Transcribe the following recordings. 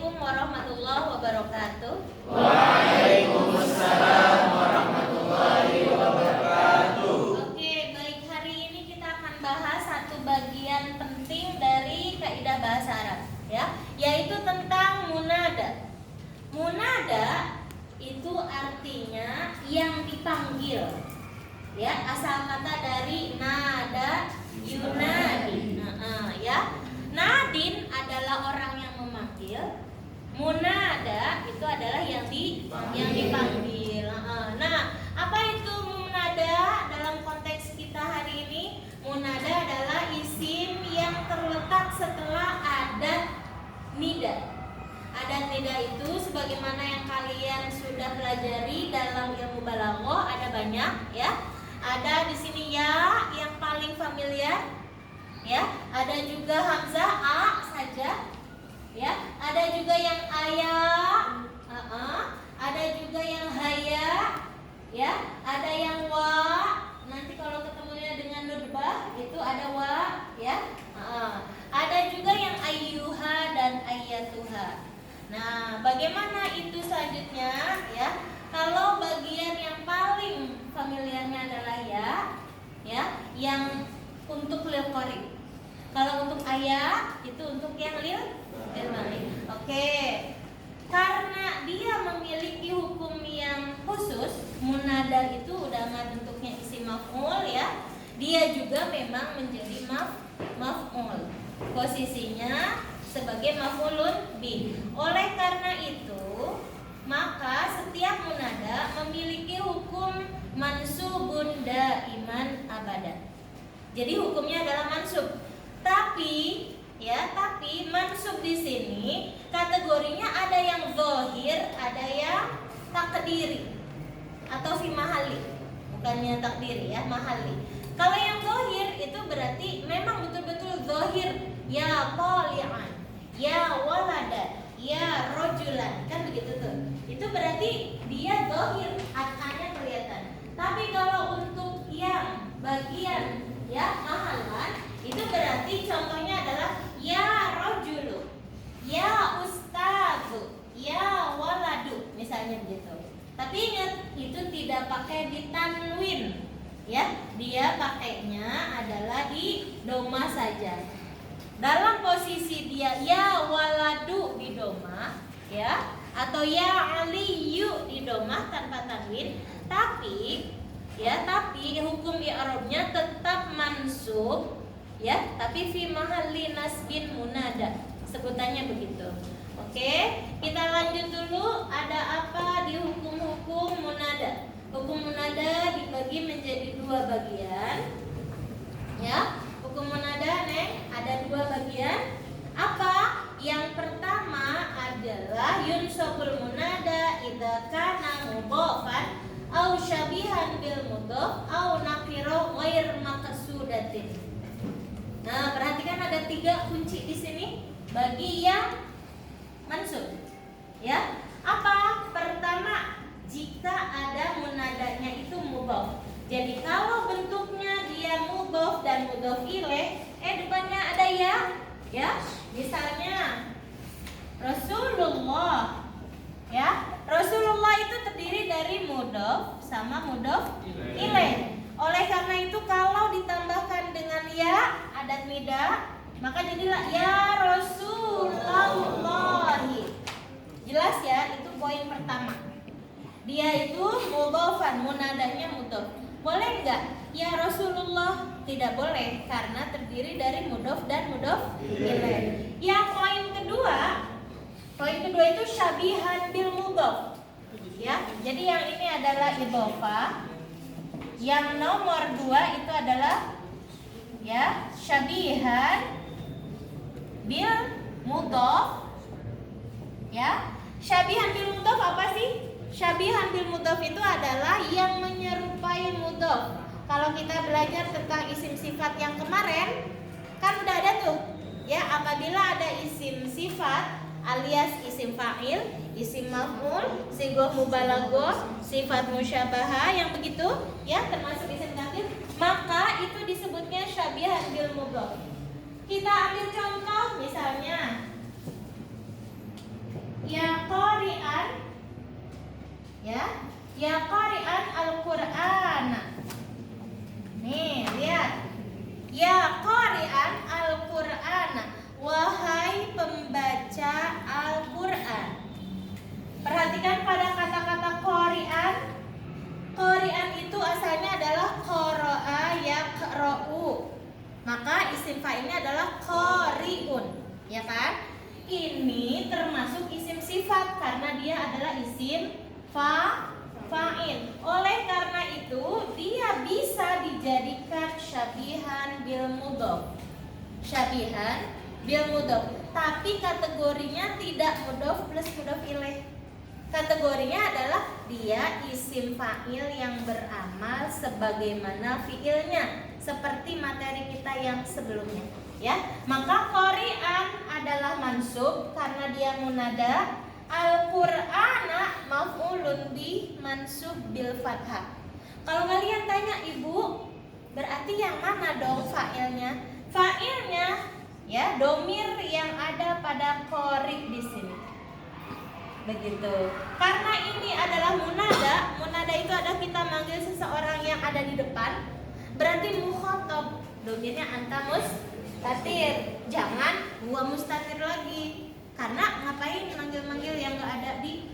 Assalamualaikum warahmatullahi wabarakatuh. Waalaikumsalam warahmatullahi wabarakatuh. Oke, baik, hari ini kita akan bahas satu bagian penting dari kaidah bahasa Arab, ya, yaitu tentang munada. Munada itu artinya yang dipanggil, ya, asal kata dari nada yunadi. Ya, nadin adalah orang yang memanggil, munada itu adalah yang dipanggil. Nah, apa itu munada dalam konteks kita hari ini? Munada adalah isim yang terletak setelah adat nida. Adat nida itu sebagaimana yang kalian sudah pelajari dalam ilmu balaghah, ada banyak, ya. Ada di sini ya yang paling familiar, ya. Ada juga hamzah a saja, ya. Ada juga yang ayah, ada juga yang haya, ya. Ada yang wa. Nanti kalau ketemunya dengan nudbah itu ada wa, ya. Ada juga yang ayyuha dan ayyatuha. Nah, bagaimana itu selanjutnya, ya? Kalau bagian yang paling familiarnya adalah ya, yang untuk lil qarib. Kalau untuk ayah itu untuk yang lil balik. Oke. Karena dia memiliki hukum yang khusus, munada itu udah nggak bentuknya isim maf'ul, ya. Dia juga memang menjadi maf'ul. Posisinya sebagai maf'ulun bih. Oleh karena itu, maka setiap munada memiliki hukum mansubun daiman abadan. Jadi hukumnya adalah mansub. Tapi mansub di sini kategorinya ada yang zahir, ada yang takdiri atau fi mahali. Bukannya takdiri, ya, mahali. Kalau yang zahir itu berarti memang betul-betul zahir, ya tali'an, ya waladan, ya rojulan, kan begitu tuh. Itu berarti dia zahir, atanya kelihatan. Tapi kalau untuk yang bagian, ya, mahalan, itu berarti contohnya adalah ya rojulu, ya ustazu, ya waladu, misalnya begitu. Tapi ingat, itu tidak pakai ditanwin, ya. Dia pakainya adalah di doma saja. Dalam posisi dia ya waladu di doma, ya, atau ya aliyu di doma tanpa tanwin, tapi hukum i'rabnya tetap mansub, ya, tapi fi mahalli nasbin munada, sebutannya begitu. Oke, kita lanjut dulu. Ada apa di hukum-hukum munada? Hukum munada dibagi menjadi dua bagian, ya. Hukum munada, ada dua bagian. Apa? Yang pertama adalah yunsabul munada idza kana mudhafan au syabihan bil mudhaf au nakira ghair maqsudatin. Nah, perhatikan ada 3 kunci di sini bagi yang mansub, ya. Apa? Pertama, jika ada munadanya itu mudhaf. Jadi kalau bentuknya dia mudhaf dan mudhaf ilaih, depannya ada ya. Misalnya Rasulullah, ya. Rasulullah itu terdiri dari mudhaf sama mudhaf ilaih. Oleh karena itu kalau ditambahkan dengan ya adat nida, maka jadilah ya Rasulullahi. Jelas ya, itu poin pertama. Dia itu mudhafan, munadanya mudhaf. Boleh enggak ya Rasulullah? Tidak boleh, karena terdiri dari mudhaf dan mudhaf ilaih. Yang poin kedua itu syabihan bil mudhaf, ya. Jadi yang ini adalah idhofah. Yang nomor 2 itu adalah, ya, syabihan bil mudhaf, ya. Syabihan bil mudhaf apa sih? Syabihan bil mudhaf itu adalah yang menyerupai mudhaf. Kalau kita belajar tentang isim sifat yang kemarin, kan udah ada tuh, ya. Apabila ada isim sifat alias isim fa'il, isim maf'ul, sighah mubalaghah, sifat musyabahah yang begitu, ya, termasuk isim takdir, maka itu disebutnya syabihan bil mudhaf. Kita ambil contoh misalnya ini termasuk isim sifat karena dia adalah isim fa'il. Oleh karena itu dia bisa dijadikan syabihan bil mudhof. Syabihan bil mudhof, tapi kategorinya tidak mudhof plus mudhof ilaih. Kategorinya adalah dia isim fa'il yang beramal sebagaimana fiilnya, seperti materi kita yang sebelumnya, ya. Maka Qur'an adalah mansub karena dia munada. Al-Qur'ana maf'ulun bi mansub bil fathah. Kalau kalian tanya ibu, berarti yang mana dong fa'ilnya? Fa'ilnya ya domir yang ada pada qori di sini. Begitu. Karena ini adalah munada. Munada itu adalah kita manggil seseorang yang ada di depan. Berarti mukhatab. Domirnya anta mustatir. Jangan gua mustatir lagi. Karena ngapain manggil-manggil yang gak ada di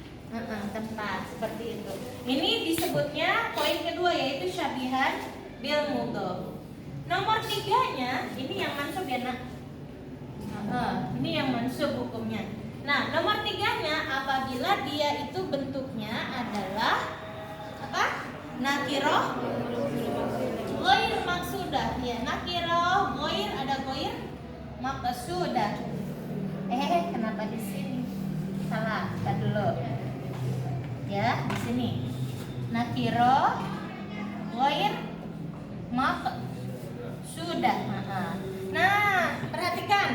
tempat seperti itu. Ini disebutnya poin kedua, yaitu syabihan bil mudhof. Nomor 3-nya ini yang mansub ya nak. Ini yang mansub hukumnya. Nah, nomor 3-nya apabila dia itu bentuknya adalah apa? Nakiroh ghair maksudah. Ya, nakiroh ghair, ada ghair maksudah. Kenapa di sini? Salah, kita dulu. Ya, di sini. Nakiroh ghair maksudah. Nah, perhatikan.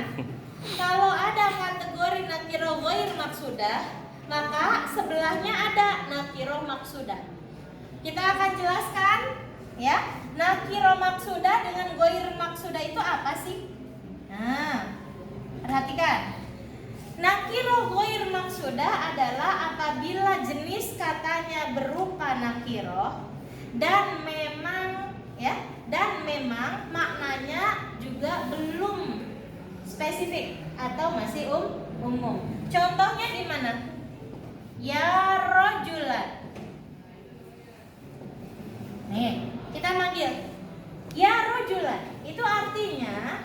Kalau ada kategori nakiroh ghair maksudah, maka sebelahnya ada nakiroh maksudah. Kita akan jelaskan ya, nakiroh maksudah dengan ghair maksudah itu apa sih? Nah, perhatikan. Nakiroh ghair maksudah adalah apabila jenis katanya berupa nakiroh dan memang maknanya juga belum spesifik atau masih umum. Contohnya di mana? Ya rojulan. Nih, kita manggil ya rojulan. Itu artinya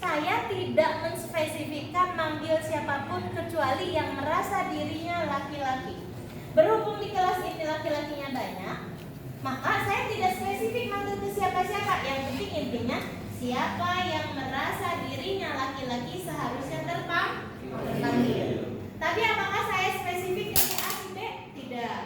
saya tidak menspesifikkan manggil siapapun kecuali yang merasa dirinya laki-laki. Berhubung di kelas ini laki-lakinya banyak, maka saya tidak spesifik manggil ke siapa-siapa. Yang penting intinya siapa yang merasa dirinya laki-laki seharusnya terpanggil. Tapi apakah saya spesifik ke A, B? Tidak.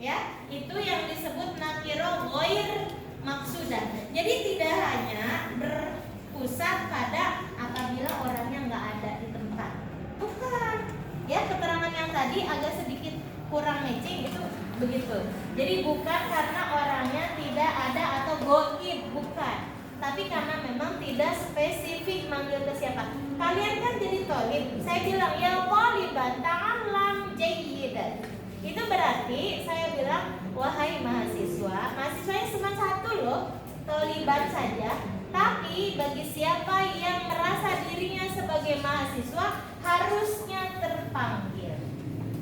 Ya, itu yang disebut nakiroh ghair maksudah. Jadi tidak hanya berpusat pada apabila orangnya nggak ada di tempat. Bukan. Ya, keterangan yang tadi agak sedikit kurang matching itu begitu. Jadi bukan karena orangnya tidak ada atau ghaib, bukan. Tapi karena memang tidak spesifik manggil ke siapa. Kalian kan jadi tolib. Saya bilang ya toliban ta'allam jayyidan. Itu berarti saya bilang wahai mahasiswa. Mahasiswanya cuma satu loh, toliban saja. Tapi bagi siapa yang merasa dirinya sebagai mahasiswa harusnya terpanggil.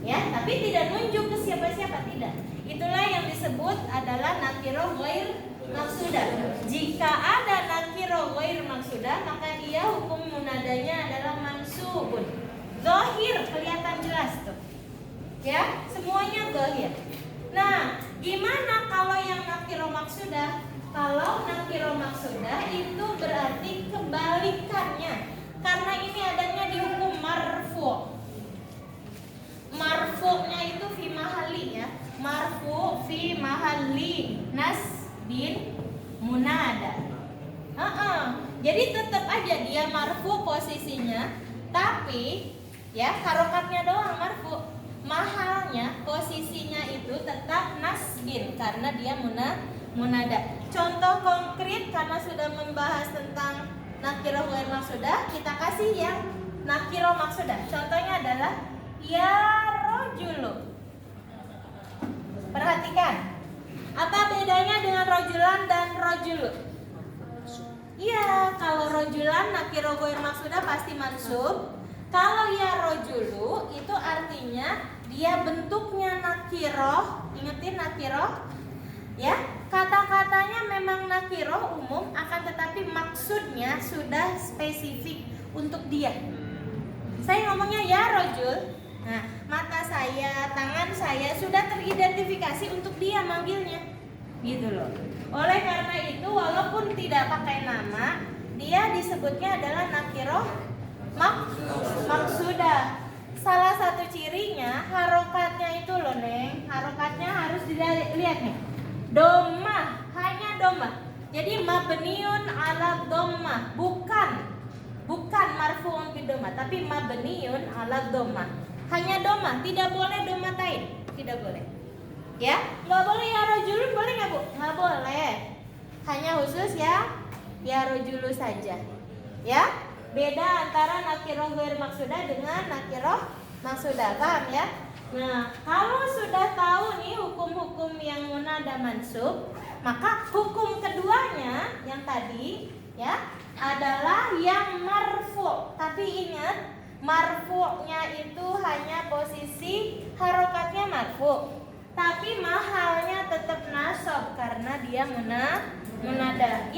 Ya, tapi tidak nunjuk ke siapa-siapa, tidak. Itulah yang disebut adalah nakiroh ghair maksudah. Jika ada nakiroh ghair maksudah, maka dia hukum munadanya adalah mansubun. Zahir, kelihatan jelas tuh. Ya, semuanya zahir. Nah, gimana kalau yang nakiroh maksudah? Kalau nakiroh maksudah itu berarti kebalikannya. Karena ini adanya di hukum marfu'. Marfu'nya itu fi mahalli ya. Marfu' fi mahalli nasbin munada. Jadi tetap aja dia marfu posisinya, tapi ya harokatnya doang marfu. Mahalnya posisinya itu tetap nasbin karena dia munada. Contoh konkret karena sudah membahas tentang nakiroh ghair maksudah, kita kasih yang nakiroh maksudah. Contohnya adalah ya rojulu. Perhatikan, apa bedanya dengan rojulan dan rojulu? Ya, kalau rojulan nakiroh ghair maksudah pasti mansub. Kalau ya rojulu itu artinya dia bentuknya nakiroh. Ingetin nakiroh. Ya, kata-katanya memang nakiroh umum, akan tetapi maksudnya sudah spesifik untuk dia. Saya ngomongnya ya rojul. Nah, mata saya, tangan saya sudah teridentifikasi untuk dia manggilnya. Gitu loh. Oleh karena itu walaupun tidak pakai nama, dia disebutnya adalah nakiroh maksudah. Salah satu cirinya harokatnya itu loh Neng. Harokatnya harus dilihat nih. Doma, hanya doma. Jadi mabniun ala doma, bukan marfu'un bidoma, tapi mabniun ala doma. Hanya doma, tidak boleh domatain, tidak boleh. Ya, nggak boleh ya rojulun, boleh nggak Bu? Nggak boleh. Hanya khusus ya rojulu saja. Ya, beda antara nakiroh ghair maksudah dengan nakiroh maksudah, paham ya? Nah, kalau sudah tahu nih hukum-hukum yang munada mansub, maka hukum keduanya yang tadi ya adalah yang marfu'. Tapi ingat, marfu'nya itu hanya posisi harokatnya marfu'. Tapi mahalnya tetap nasab karena dia munada.